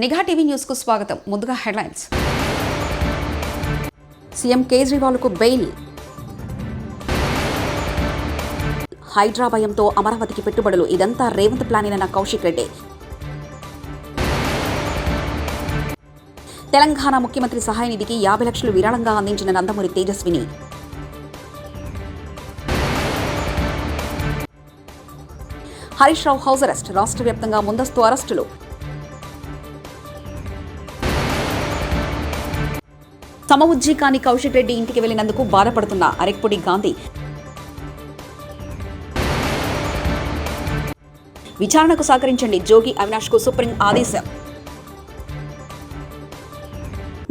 నిఘా TV news కు స్వాగతం. ముందుగా హెడ్లైన్స్. సీఎం కేజ్రీవాల్ కు బెయిల్. హైడ్రా భయంతో అమరావతికి పెట్టుబడులు, ఇదంతా రేవంత్ ప్లానేనన్న కౌశిక్ రెడ్డి. తెలంగాణ ముఖ్యమంత్రి సహాయ నిధికి 50 లక్షలు విరాళంగా అందించిన నందమూరి తేజస్విని. హరీష్ రావు హౌస్ అరెస్ట్, రాష్ట్ర వ్యాప్తంగా ముందస్తు అరెస్టులు. సమఉజ్జీకాని కౌశిక్ రెడ్డి ఇంటికి వెళ్లినందుకు బాధపడుతున్న అరెక్పొడి గాంధీ. విచారణకు సహకరించండి, జోగి అవినాష్ కు సుప్రీం ఆదేశం.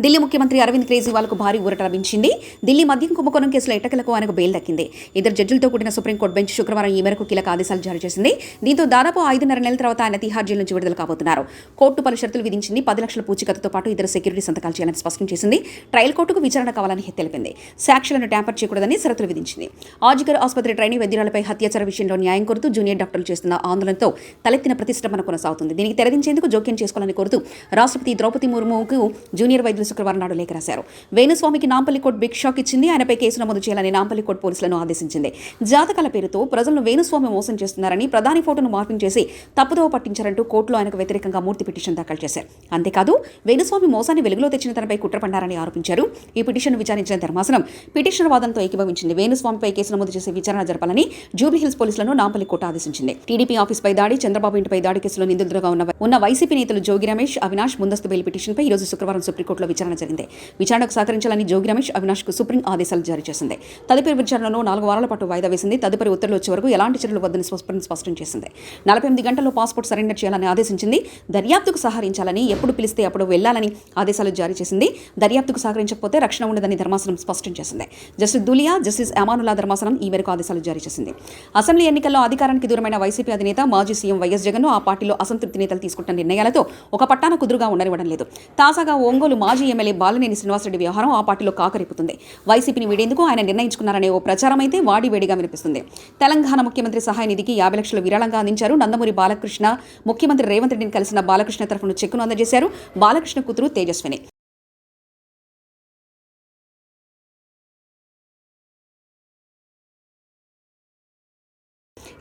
ఢిల్లీ ముఖ్యమంత్రి అరవింద్ కేజ్రీవాల్ కు భారీ ఊరట లభించింది. ఢిల్లీ మద్యం కుంభకోణం కేసులో ఎట్టకేలకు ఆయనకు బెయిల్ దక్కింది. 2 జడ్జిలతో కూడిన సుప్రీంకోర్టు బెంచ్ శుక్రవారం ఈ మేరకు కీలక ఆదేశాలు జారీ చేసింది. దీంతో దాదాపు 5.5 నెలల తర్వాత ఆయన తిహార్ జైలు నుంచి విడుదల కాబోతున్నారు. కోర్టు పలు షరతులు విధించింది. 10 లక్షల పూచీకత్తుతో పాటు ఇద్దరు సెక్యూరిటీ సంతకాలు చేయాలని స్పష్టం చేసింది. ట్రయల్ కోర్టుకు విచారణ కావాలని తెలిపింది. సాక్షులను ట్యాంపర్ చేయకూడదని షరతులు విధించింది. ఆర్జికర్ ఆసుపత్రి ట్రైనీ వైద్యురాలపై హత్యాచార విషయంలో న్యాయం కోరుతూ జూనియర్ డాక్టర్లు చేస్తున్న ఆందోళనతో తలెత్తిన ప్రతిష్టంభన కొనసాగుతుంది. దీనికి తెరదించేందుకు జోక్యం చేసుకోవాలని కోరుతూ రాష్ట్రపతి ద్రౌపది ముర్ముకు జూనియర్ వైద్యులు శుక్రవారం నాడు లేఖ రాశారు. వేణుస్వామికి నాంపల్లి కోర్టు బిగ్ షాక్ ఇచ్చింది. ఆయనపై కేసు నమోదు చేయాలని నాంపల్లి కోర్టు పోలీసులను ఆదేశించింది. జాతకాల పేరుతో ప్రజలను వేణుస్వామి మోసం చేస్తున్నారని, ప్రధాని ఫోటోను మార్పింగ్ చేసి తప్పుదోవ పట్టించారంటూ కోర్టులో ఆయనకు వ్యతిరేకంగా మూర్తి పిటిషన్ దాఖలు చేశారు. అంతేకాదు వేణుస్వామి మోసాన్ని వెలుగులో తెచ్చిన తనపై కుట్ర పన్నారని ఆరోపించారు. ఈ పిటిషన్ విచారించిన ధర్మాసనం పిటిషన్ వాదనతో ఏకీభవించింది. వేణుస్వామిపై కేసు నమోదు చేసి విచారణ జరపాలని జూబ్లీహిల్స్ పోలీసులను నాంపల్లి కోర్టు ఆదేశించింది. టీడీపీ ఆఫీస్పై దాడి, చంద్రబాబు ఇంటిపై దాడి కేసులో నిందితులుగా ఉన్న వైసీపీ నేతలు జోగి రమేష్, అవినాష్ ముందస్తు బెయిల్ పిటిషన్పై ఈ రోజు శుక్రవారం సుప్రీంకోర్టులో విచారణ జరిగింది. విచారణకు సహకరించాలని జోగి రమేష్, అవినాష్ కు సుప్రీం ఆదేశాలు జారీ చేసింది. తదుపరి విచారణను 4 వారాల పాటు వాయిదా వేసింది. తదుపరి ఉత్తర్వులు వచ్చే వరకు ఎలాంటి చర్యలు వద్దని సుప్రీం స్పష్టం చేసింది. 48 గంటల్లో పాస్పోర్ట్ సరెండర్ చేయాలని ఆదేశించింది. దర్యాప్తుకు సహకరించాలని, ఎప్పుడు పిలిస్తే అప్పుడు వెళ్లాలని ఆదేశాలు జారీ చేసింది. దర్యాప్తుకు సహకరించకపోతే రక్షణ ఉండదని ధర్మాసనం స్పష్టం చేసింది. జస్టిస్ దులియా, జస్టిస్ అమానుల్లా ధర్మాసనం ఈ మేరకు ఆదేశాలు జారీ చేసింది. అసెంబ్లీ ఎన్నికల్లో అధికారానికి దూరమైన వైసీపీ అధినేత మాజీ సీఎం వైఎస్ జగన్ ఆ పార్టీలో అసంతృప్తి నేతలు తీసుకుంటున్న నిర్ణయాలతో ఒక పట్టాన కుదురుగా ఉండనివ్వడం లేదు. తాజాగా ఒంగోలు మాజీ ఎమ్మెల్యే బాలినేని శ్రీనివాసరెడ్డి వ్యవహారం ఆ పార్టీలో కాకరేపుతుంది. వైసీపీని వీడేందుకు ఆయన నిర్ణయించుకున్నారనే ఓ ప్రచారం అయితే వాడివేడిగా వినిపిస్తుంది. తెలంగాణ ముఖ్యమంత్రి సహాయ నిధికి 50 లక్షలు విరాళంగా అందించారు. నందమూరి బాలకృష్ణ ముఖ్యమంత్రి రేవంత్ రెడ్డిని కలిసిన బాలకృష్ణ తరఫున చెక్కును అందజేశారు. బాలకృష్ణ కూతురు తేజస్విని.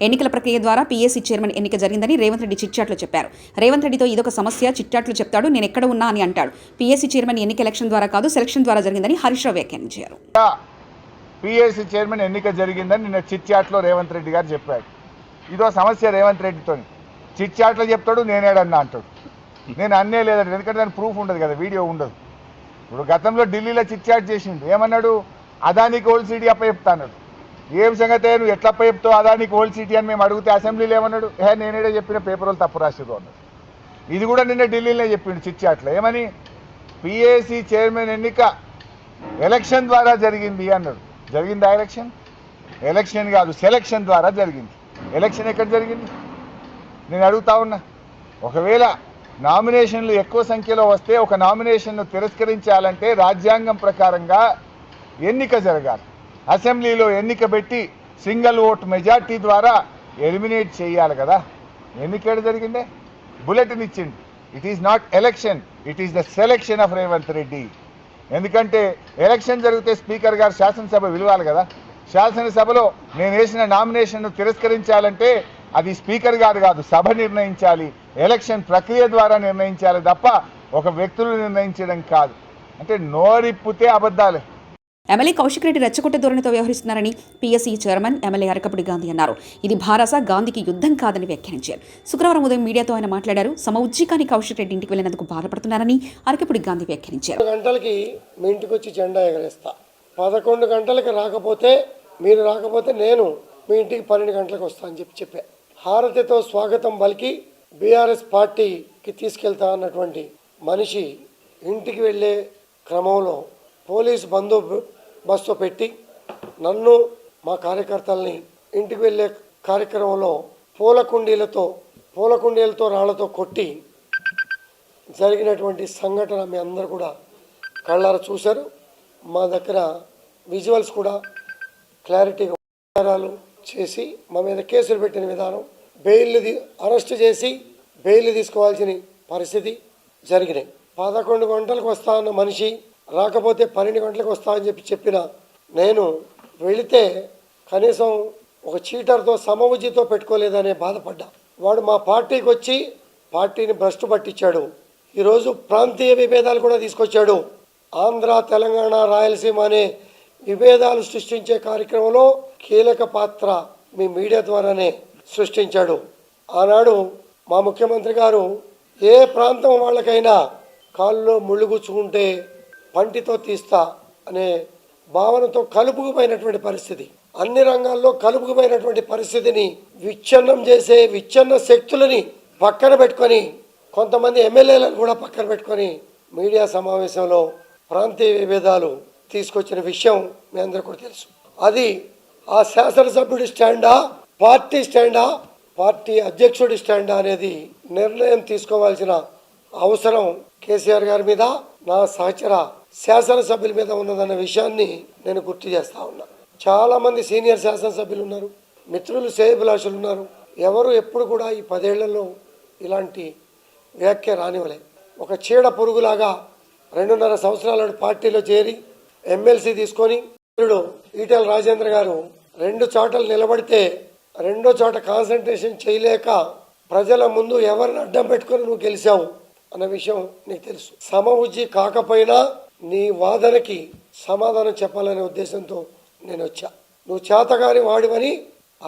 ఎన్నికల ప్రక్రియ ద్వారా పీఏసీ చైర్మన్ ఎన్నిక జరిగిందని రేవంత్ రెడ్డి చిట్చాట్లో చెప్పారు. రేవంత్ రెడ్డితో ఇదొక సమస్య, చిట్చాట్లు చెప్తాడు, నేను ఎక్కడ ఉన్నా అని అంటాడు. పీఏసీ చైర్మన్ ఎన్నిక ఎలక్షన్ ద్వారా కాదు, సెలక్షన్ ద్వారా జరిగిందని హరీష్ రావు వ్యాఖ్యానించారు. పీఏసీ చైర్మన్ ఎన్నిక జరిగిందని నిన్న చిట్చాట్లో రేవంత్ రెడ్డి గారు చెప్పాడు. ఇదో సమస్య రేవంత్ రెడ్డితో. చిట్చాట్లో చెప్తాడు, నేనేడన్నా అంటాడు. నేను అన్నే లేదంటే, ఎందుకంటే దాని ప్రూఫ్ ఉండదు కదా, వీడియో ఉండదు. ఇప్పుడు గతంలో ఢిల్లీలో చిట్చాట్ చేసిండు. ఏమన్నాడు? అదానికి ఓల్డ్ సిటీ అప్పచెప్తా అన్నాడు. ఏం సంగతే, నువ్వు ఎట్లా చెప్తావు అదానికి ఓల్డ్ సిటీ అని మేము అడిగితే అసెంబ్లీలో ఏమన్నాడు? నేనేడే చెప్పిన, పేపర్ వాళ్ళు తప్పు రాసిరు అన్నాడు. ఇది కూడా నిన్న ఢిల్లీలో చెప్పిండు చిట్చాట్లో. ఏమని? పీఏసీ చైర్మన్ ఎన్నిక ఎలక్షన్ ద్వారా జరిగింది అన్నాడు. జరిగిందా ఎలక్షన్? ఎలక్షన్ కాదు, సెలక్షన్ ద్వారా జరిగింది. ఎలక్షన్ ఎక్కడ జరిగింది? నేను అడుగుతా ఉన్నా. ఒకవేళ నామినేషన్లు ఎక్కువ సంఖ్యలో వస్తే ఒక నామినేషన్ను తిరస్కరించాలంటే రాజ్యాంగం ప్రకారంగా ఎన్నిక జరగాలి. అసెంబ్లీలో ఎన్నిక పెట్టి సింగిల్ ఓట్ మెజార్టీ ద్వారా ఎలిమినేట్ చేయాలి కదా. ఎన్నిక జరిగిందే? బులెటిన్ ఇచ్చింది. It is not election, it is the selection of Revanth Reddy. ఎందుకంటే ఎలక్షన్ జరిగితే స్పీకర్ గారు శాసనసభ విలువాలి కదా. శాసనసభలో నేను వేసిన నామినేషన్ను తిరస్కరించాలంటే అది స్పీకర్ గారు కాదు, సభ నిర్ణయించాలి. ఎలక్షన్ ప్రక్రియ ద్వారా నిర్ణయించాలి తప్ప ఒక వ్యక్తులు నిర్ణయించడం కాదు. అంటే నోరిప్పితే అబద్ధాలే. ఎమ్మెల్యే కౌశిక్ రెడ్డి రెచ్చగొట్టే ధోరణితో వ్యవహరిస్తున్నారని PSC chairman MLA Arekapudi Gandhi అన్నారు. ఇది భారస, గాంధీకి యుద్ధం కాదని వ్యాఖ్యానించారు. శుక్రవారం ఉదయం మీడియాతో ఆయన మాట్లాడారు. సమఉజ్జీకాని కౌశిక్ రెడ్డి ఇంటికి వెళ్లినందుకు బాధపడుతున్నారని అరకపుడి గాంధీ వ్యాఖ్యానించారు. 11 గంటలకి మీ ఇంటికి వచ్చి జెండా ఎగరేస్తా. 11 గంటలకి రాకపోతే, మీరు రాకపోతే నేను మీ ఇంటికి 12 గంటలకు వస్తా అని చెప్పా. హారతితో స్వాగతం పలికి బీఆర్ఎస్ పార్టీకి తీసుకెళ్తా అన్నటువంటి మనిషి ఇంటికి వెళ్ళే క్రమంలో పోలీస్ బందోబస్తు పెట్టి నన్ను, మా కార్యకర్తల్ని ఇంటికి వెళ్ళే కార్యక్రమంలో పూల కుండీలతో రాళ్లతో కొట్టి జరిగినటువంటి సంఘటన మీ అందరూ కూడా కళ్ళారా చూశారు. మా దగ్గర విజువల్స్ కూడా క్లారిటీగా చేసి మా మీద కేసులు పెట్టిన విధానం, అరెస్ట్ చేసి బెయిల్ తీసుకోవాల్సిన పరిస్థితి, జరిగినాయి. 11 గంటలకు వస్తా అన్న మనిషి రాకపోతే 12 గంటలకు వస్తా అని చెప్పిన నేను వెళితే కనీసం ఒక చీటర్తో సమవుజ్జితో పెట్టుకోలేదనే బాధపడ్డా. వాడు మా పార్టీకి వచ్చి పార్టీని భ్రష్టు పట్టించాడు. ఈరోజు ప్రాంతీయ విభేదాలు కూడా తీసుకొచ్చాడు. ఆంధ్ర, తెలంగాణ, రాయలసీమ అనే విభేదాలు సృష్టించే కార్యక్రమంలో కీలక పాత్ర మీ మీడియా ద్వారానే సృష్టించాడు. ఆనాడు మా ముఖ్యమంత్రి గారు ఏ ప్రాంతం వాళ్ళకైనా కాళ్ళలో ముళ్ళు గుచ్చుకుంటే పంటితో తీస్తా అనే భావనతో కలుపుకుపోయినటువంటి పరిస్థితి, అన్ని రంగాల్లో కలుపుకుపోయినటువంటి పరిస్థితిని విచ్ఛిన్నం చేసే విచ్ఛిన్న శక్తులని పక్కన పెట్టుకొని కొంతమంది ఎమ్మెల్యేలను కూడా పక్కన పెట్టుకొని మీడియా సమావేశంలో ప్రాంతీయ విభేదాలు తీసుకొచ్చిన విషయం మీ అందరికీ కూడా తెలుసు. అది ఆ శాసనసభ్యుడి స్టాండా, పార్టీ స్టాండా, పార్టీ అధ్యక్షుడి స్టాండా అనేది నిర్ణయం తీసుకోవాల్సిన అవసరం కేసీఆర్ గారి మీద, నా సహచర శాసనసభ్యుల మీద ఉన్నదన్న విషయాన్ని నేను గుర్తు చేస్తా ఉన్నా. చాలా మంది సీనియర్ శాసనసభ్యులు ఉన్నారు, మిత్రులు, శ్రేయభిలాషులు ఉన్నారు. ఎవరు ఎప్పుడు కూడా ఈ 10 ఏళ్లలో ఇలాంటి వ్యాఖ్య రానివ్వలే. ఒక చీడ పురుగులాగా 2.5 సంవత్సరాల పార్టీలో చేరి ఎమ్మెల్సీ తీసుకొని ఈటెల రాజేంద్ర గారు 2 చోటలు నిలబడితే 2వ చోట కాన్సన్ట్రేషన్ చేయలేక ప్రజల ముందు ఎవరిని అడ్డం పెట్టుకొని నువ్వు గెలిచావు అన్న విషయం నీకు తెలుసు. సమవుజ్జి కాకపోయినా నీ వాదనకి సమాధానం చెప్పాలనే ఉద్దేశంతో నేను వచ్చా. నువ్వు చేతగాని వాడివని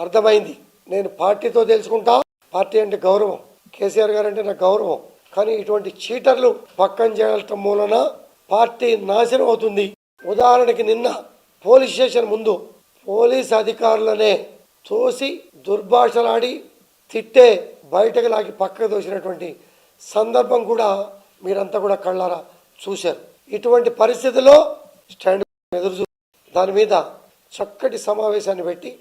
అర్థమైంది. నేను పార్టీతో తెలుసుకుంటా. పార్టీ అంటే గౌరవం, కేసీఆర్ గారు అంటే నాకు గౌరవం. కానీ ఇటువంటి చీటర్లు పక్కన చేయటం మూలన పార్టీ నాశనం అవుతుంది. ఉదాహరణకి నిన్న పోలీస్ స్టేషన్ ముందు పోలీస్ అధికారులనే తోసి దుర్భాషలాడి తిట్టే బయటకు లాగి పక్కకు దోసినటువంటి సందర్భం కూడా మీరంతా కూడా కళ్ళారా చూశారు. ఇటువంటి పరిస్థితుల్లో స్టాండ్ ఎదురు దాని మీద చక్కటి సమావేశాన్ని పెట్టి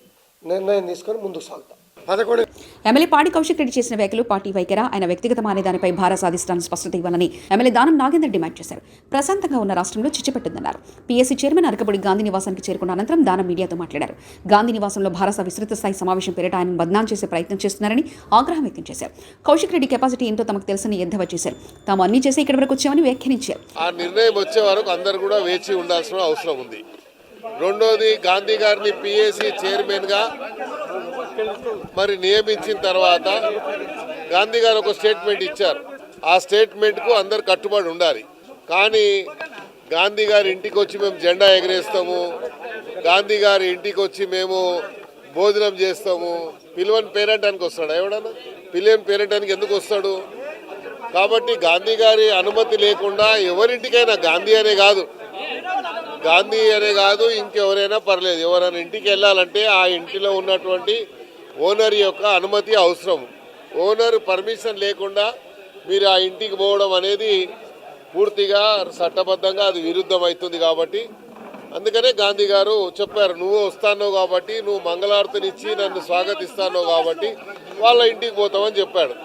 నిర్ణయం తీసుకొని ముందుకు సాగుతాం. 11 ఎమ్మెల్యే పాడి కౌశిక్ రెడ్డి చేసిన వ్యాఖ్యలు పార్టీ వైఖరా, ఆయన వ్యక్తిగతమా అనే దానిపై భారత సాధిష్టాన్ని స్పష్టత ఇవ్వాలని ఎమ్మెల్యే దానం నాగేందర్ డిమాండ్ చేశారు. ప్రశాంతంగా ఉన్న రాష్ట్రంలో చిచ్చుపెట్టిందన్నారు. పీఎస్సీ చైర్మన్ అరకబడి గాంధీ నివాసానికి చేరుకున్న అనంతరం దానం మీడియాతో మాట్లాడారు. గాంధీ నివాసంలో భారత విస్తృత స్థాయి సమావేశం పేరిట ఆయన బద్నాం చేసే ప్రయత్నం చేస్తున్నారని ఆగ్రహం వ్యక్తం చేశారు. కౌశిక్ రెడ్డి కెపాసిటీ ఏంటో తమకు తెలుసని ఎద్దేవా చేశారు. తాము అన్ని చేసి ఇక్కడి వరకు వచ్చామని వ్యాఖ్యానించారు. ఆ నిర్ణయం వచ్చే వరకు అందరూ కూడా వేచి ఉండాల్సిన అవసరం ఉంది. రెండోది, గాంధీ గారిని పిఎస్సి చైర్మన్ గా మరి నియమించిన తర్వాత గాంధీ గారు ఒక స్టేట్మెంట్ ఇచ్చారు. ఆ స్టేట్మెంట్ కు అందరు కట్టుబడి ఉండాలి. కానీ గాంధీ గారి ఇంటికి వచ్చి మేము జెండా ఎగరేస్తాము, గాంధీ గారి ఇంటికి వచ్చి మేము భోజనం చేస్తాము, పిలువని పేరెంటానికి వస్తాడు. ఎవడన్నా పిలువని పేరెంటానికి ఎందుకు వస్తాడు? కాబట్టి గాంధీ గారి అనుమతి లేకుండా ఎవరింటికైనా, గాంధీ అనే కాదు ఇంకెవరైనా పర్లేదు, ఎవరైనా ఇంటికి వెళ్ళాలంటే ఆ ఇంటిలో ఉన్నటువంటి ఓనర్ యొక్క అనుమతి అవసరం. ఓనర్ పర్మిషన్ లేకుండా మీరు ఆ ఇంటికి పోవడం అనేది పూర్తిగా చట్టబద్ధంగా అది విరుద్ధం అవుతుంది. కాబట్టి అందుకనే గాంధీ గారు చెప్పారు, నువ్వు వస్తానో కాబట్టి, నువ్వు మంగళారతినిచ్చి నన్ను స్వాగతిస్తానో కాబట్టి వాళ్ళ ఇంటికి పోతామని చెప్పాడు.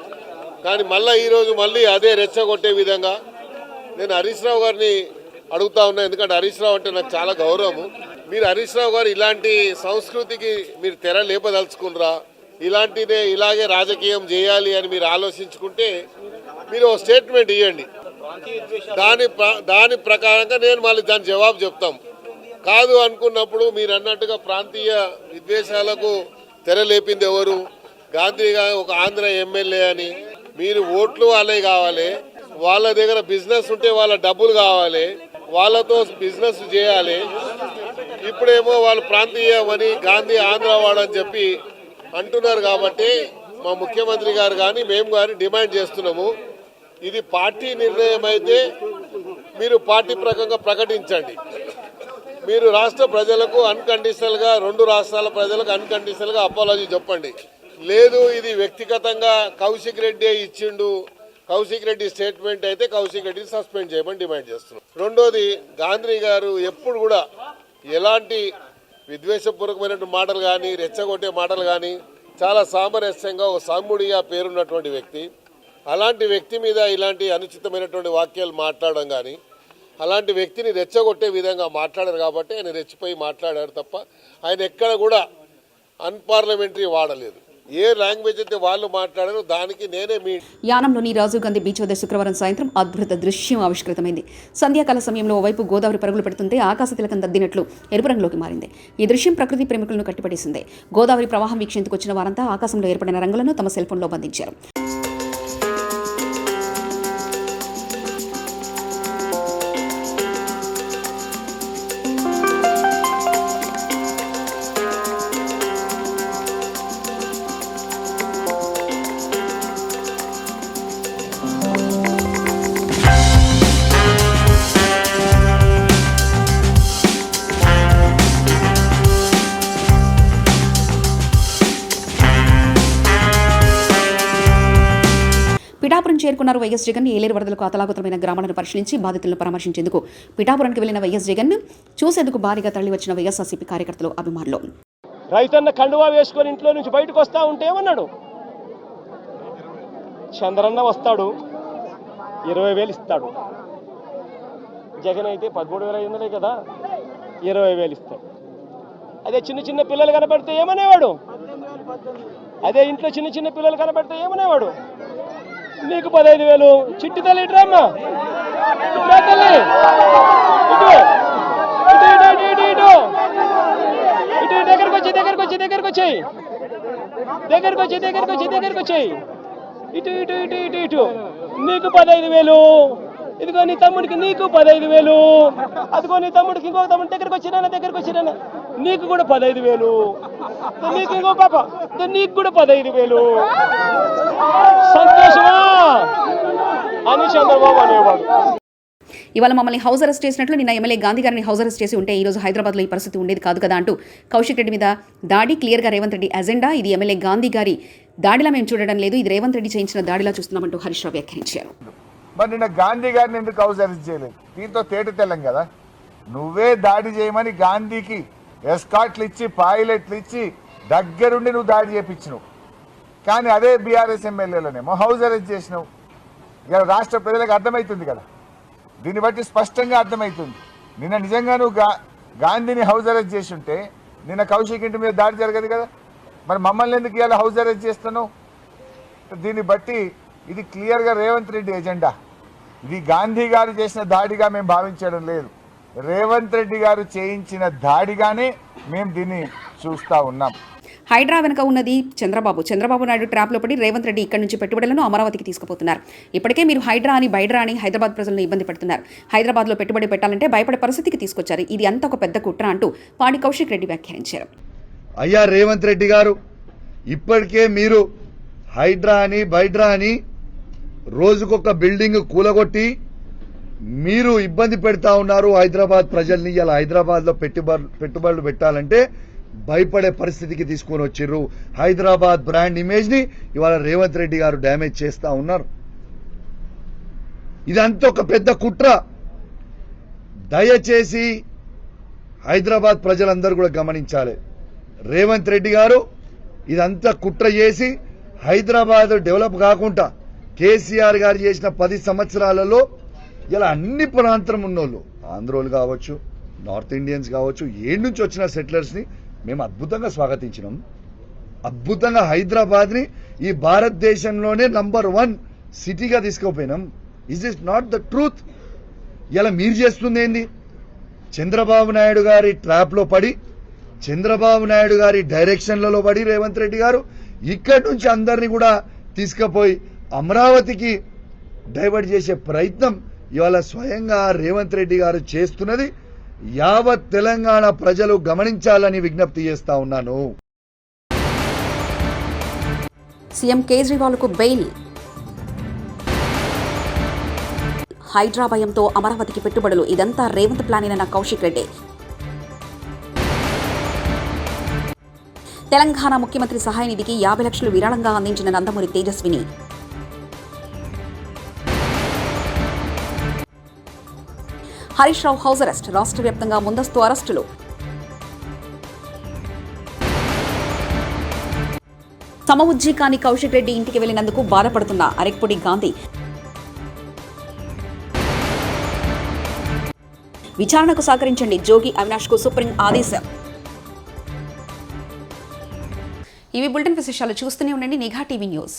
కానీ ఈరోజు మళ్ళీ అదే రెచ్చగొట్టే విధంగా నేను హరీష్ రావు గారిని అడుగుతా ఉన్నా. ఎందుకంటే హరీష్ రావు అంటే నాకు చాలా గౌరవము. మీరు హరీష్ రావు గారు ఇలాంటి సంస్కృతికి మీరు తెర లేపదలుచుకున్నారా? ఇలాగే రాజకీయం చేయాలి అని మీరు ఆలోచించుకుంటే మీరు ఒక స్టేట్మెంట్ ఇవ్వండి. దాని ప్రకారంగా నేను మళ్ళీ దాని జవాబు చెప్తాం. కాదు అనుకున్నప్పుడు మీరు అన్నట్టుగా ప్రాంతీయ విద్వేషాలకు తెర లేపింది ఎవరు? గాంధీ గారు ఒక ఆంధ్ర ఎమ్మెల్యే అని. మీరు ఓట్లు వాళ్ళే కావాలి, వాళ్ళ దగ్గర బిజినెస్ ఉంటే వాళ్ళ డబ్బులు కావాలి, వాళ్ళతో బిజినెస్ చేయాలి. ఇప్పుడేమో వాళ్ళు ప్రాంతీయం అని గాంధీ ఆంధ్ర వాడని చెప్పి అంటున్నారు. కాబట్టి మా ముఖ్యమంత్రి గారు కానీ మేము కానీ డిమాండ్ చేస్తున్నాము, ఇది పార్టీ నిర్ణయం అయితే మీరు పార్టీ ప్రకంగా ప్రకటించండి. మీరు రాష్ట్ర ప్రజలకు అన్కండిషనల్గా, 2 రాష్ట్రాల ప్రజలకు అన్కండిషనల్గా అపాలజీ చెప్పండి. లేదు ఇది వ్యక్తిగతంగా కౌశిక్ రెడ్డి ఇచ్చిండు, కౌశిక్ రెడ్డి స్టేట్మెంట్ అయితే కౌశిక్ రెడ్డిని సస్పెండ్ చేయమని డిమాండ్ చేస్తున్నాం. రెండోది, గాంధీ గారు ఎప్పుడు కూడా ఎలాంటి విద్వేషపూర్వకమైనటువంటి మాటలు కానీ, రెచ్చగొట్టే మాటలు కానీ, చాలా సామరస్యంగా ఒక సాముడిగా పేరున్నటువంటి వ్యక్తి. అలాంటి వ్యక్తి మీద ఇలాంటి అనుచితమైనటువంటి వాక్యాలు మాట్లాడడం కానీ, అలాంటి వ్యక్తిని రెచ్చగొట్టే విధంగా మాట్లాడారు. కాబట్టి ఆయన రెచ్చిపోయి మాట్లాడారు తప్ప ఆయన ఎక్కడ కూడా అన్పార్లమెంటరీ వాడలేదు. ఏ లాంగ్వేజ్ అయితే వాళ్ళు మాట్లాడారో దానికి నేనే మీ యానంలోని రాజీవ్ గాంధీ బీచ్ వద్ద శుక్రవారం సాయంత్రం అద్భుత దృశ్యం ఆవిష్కృతమైంది. సంధ్యాకాల సమయంలో ఓవైపు గోదావరి పరుగులు పెడుతుంటే ఆకాశ తిలకం దద్దినట్లు ఎరుపు రంగులోకి మారింది. ఈ దృశ్యం ప్రకృతి ప్రేమికులను కట్టిపడేసింది. గోదావరి ప్రవాహం వీక్షించుకు వచ్చిన వారంతా ఆకాశంలో ఏర్పడిన రంగులను తమ సెల్ ఫోన్లో బంధించారు. పిఠాపురం చేరుకున్నారు వైఎస్ జగన్. ఏలేరు వరదలకు అతలాకుతలమైన గ్రామాలను పరిశీలించి బాధితులను పరామర్శించేందుకు పిఠాపురానికి వెళ్లిన వైఎస్ జగన్ చూసేందుకు భారీగా తరలివచ్చిన వైఎస్ఆర్సీపీ కార్యకర్తలు, అభిమానులు. రైతన్న కండువా వేసుకొని ఇంట్లో నుంచి బయటకు వస్తా ఉంటే ఏమన్నాడు, చంద్రన్న వస్తాడు 20,000 ఇస్తాడు. జగన్ అయితే 13,500 కదా, 20,000 ఇస్తాడు. అదే చిన్న చిన్న పిల్లలు కనపడితే ఏమనేవాడు, అదే ఇంట్లో చిన్న చిన్న పిల్లలు కనపడితే ఏమనేవాడు, నీకు 15,000. చిట్టి తల్లి ఇట్రామ్మా, ఇట్రా తల్లి, ఇటు ఇటు ఇటు ఇటు ఇటు ఇటు దగ్గరకు వచ్చి దగ్గరకు వచ్చి దగ్గరకు వచ్చాయి దగ్గరకు వచ్చి దగ్గరకు వచ్చి దగ్గరకు వచ్చాయి ఇటు ఇటు ఇటు ఇటు ఇటు నీకు 15,000. ఇదిగో నీ తమ్ముడికి నీకు 15,000. అదిగో నీ తమ్ముడికి ఇంకొక తమ్ముడి దగ్గరకు వచ్చినా నీకు కూడా 15,000. నీకు ఇంకో పాప నీకు కూడా 15,000. సంతోషమా అని చంద్రబాబు అనేవాడు. ఇవాళ మమ్మల్ని హౌస్ అరెస్ట్ చేసినట్లు నిన్న ఎమ్మెల్యే గాంధీ గారిని హౌస్ అరెస్ట్ చేసి ఉంటే ఈ రోజు హైదరాబాద్లో ఈ పరిస్థితి ఉండేది కాదు కదా అంటూ కౌశిక్ రెడ్డి మీద దాడి. క్లియర్గా రేవంత్ రెడ్డి అజెండా, ఇది ఎమ్మెల్యే గాంధీ గారి దాడిలా మేము చూడడం లేదు, ఇది రేవంత్ రెడ్డి చేయించిన దాడిలా చూస్తున్నామంటూ హరీష్ రావు వ్యాఖ్యానించారు. మరి నిన్న గాంధీ గారిని ఎందుకు హౌస్ అరెస్ట్ చేయలేదు? దీంతో తేట తెల్లం కదా. నువ్వే దాడి చేయమని గాంధీకి ఎస్కాట్లు ఇచ్చి పైలట్లు ఇచ్చి దగ్గరుండి నువ్వు దాడి చేయించినావు. కానీ అదే బీఆర్ఎస్ ఎమ్మెల్యేలనేమో హౌస్ అరెస్ట్ చేసినావు. ఇక రాష్ట్ర ప్రజలకు అర్థమవుతుంది కదా, దీన్ని బట్టి స్పష్టంగా అర్థమవుతుంది. నిన్న నిజంగా నువ్వు గాంధీని హౌస్ అరెస్ట్ చేసి ఉంటే నిన్న కౌశిక్ ఇంటి మీద దాడి జరగదు కదా. మరి మమ్మల్ని ఎందుకు ఇవాళ హౌస్ అరెస్ట్ చేస్తున్నావు? దీన్ని బట్టి ఇది క్లియర్గా రేవంత్ రెడ్డి ఎజెండా. ఇది గాంధీ గారు చేసిన దాడిగా మేము భావించడం లేదు, రేవంత్ రెడ్డి గారు చేయించిన దాడిగానే మేము దీన్ని చూస్తూ ఉన్నాం. హైడ్రా వెనుక ఉన్నది చంద్రబాబు నాయుడు ట్రాప్లో పడి రేవంత్ రెడ్డి ఇక్కడి నుంచి పెట్టుబడులను అమరావతికి తీసుకుపోతున్నారు. ఇప్పటికే మీరు హైడ్రా అని బైడ్రా అని హైదరాబాద్ ప్రజలను ఇబ్బంది పెడుతున్నారు. హైదరాబాద్లో పెట్టుబడి పెట్టాలంటే భయపడే పరిస్థితికి తీసుకొచ్చారు. ఇది అంత ఒక పెద్ద కుట్ర అంటూ పాడి కౌశిక్ రెడ్డి వ్యాఖ్యానించారు. అయ్యా రేవంత్ రెడ్డి గారు, ఇప్పటికే మీరు హైడ్రా అని బైడ్రా అని రోజుకొక బిల్డింగ్ కూలగొట్టి మీరు ఇబ్బంది పెడతా ఉన్నారు హైదరాబాద్ ప్రజల్ని. ఇలా హైదరాబాద్లో పెట్టుబడులు పెట్టాలంటే భయపడే పరిస్థితికి తీసుకొని వచ్చిర్రు. హైదరాబాద్ బ్రాండ్ ఇమేజ్ ని ఇవాళ రేవంత్ రెడ్డి గారు డ్యామేజ్ చేస్తా ఉన్నారు. ఇదంతా ఒక పెద్ద కుట్ర. దయచేసి హైదరాబాద్ ప్రజలందరూ కూడా గమనించాలి. రేవంత్ రెడ్డి గారు ఇదంతా కుట్ర చేసి హైదరాబాద్ డెవలప్ కాకుండా కేసీఆర్ గారు చేసిన 10 సంవత్సరాలలో ఇలా అన్ని ప్రాంతం ఉన్నోళ్ళు, ఆంధ్రోలు కావచ్చు, నార్త్ ఇండియన్స్ కావచ్చు, ఏడు నుంచి వచ్చిన సెటిలర్స్ ని మేము అద్భుతంగా స్వాగతించినాం. అద్భుతంగా హైదరాబాద్ ని ఈ భారతదేశంలోనే నంబర్ 1 సిటీగా తీసుకుపోయినాం. Is this not the truth? ఇలా మీరు చేస్తుంది ఏంది? చంద్రబాబు నాయుడు గారి ట్రాప్లో పడి, చంద్రబాబు నాయుడు గారి డైరెక్షన్లలో పడి రేవంత్ రెడ్డి గారు ఇక్కడి నుంచి అందరినీ కూడా తీసుకుపోయి అమరావతికి డైవర్ట్ చేసే ప్రయత్నం ఇవాళ స్వయంగా రేవంత్ రెడ్డి గారు చేస్తున్నది యావత్ తెలంగాణ ప్రజలు గమనించాలని విజ్ఞప్తి చేస్తా ఉన్నాను. CM కేజ్రీవాల్కు bail. హైడ్రా భయంతో అమరావతికి పెట్టుబడులు, ఇదంతా రేవంత్ ప్లానేనన్న కౌశిక్ రెడ్డి. తెలంగాణ ముఖ్యమంత్రి సహాయ నిధికి 50 లక్షలు విరాళంగా అందించిన నందమూరి తేజస్విని. హరీష్ రావు హౌస్ అరెస్ట్, రాష్ట్ర వ్యాప్తంగా ముందస్తు అరెస్టులు. సమఉజ్జీకాని కౌశిక్ రెడ్డి ఇంటికి వెళ్లినందుకు బాధపడుతున్న అరెక్పొడి గాంధీ. విచారణకు సహకరించండి, జోగి అవినాష్ కు సుప్రీం ఆదేశం. ఇవి బులెటిన్ విశేషాలు. చూస్తూనే ఉండండి నిఘా టీవీ న్యూస్.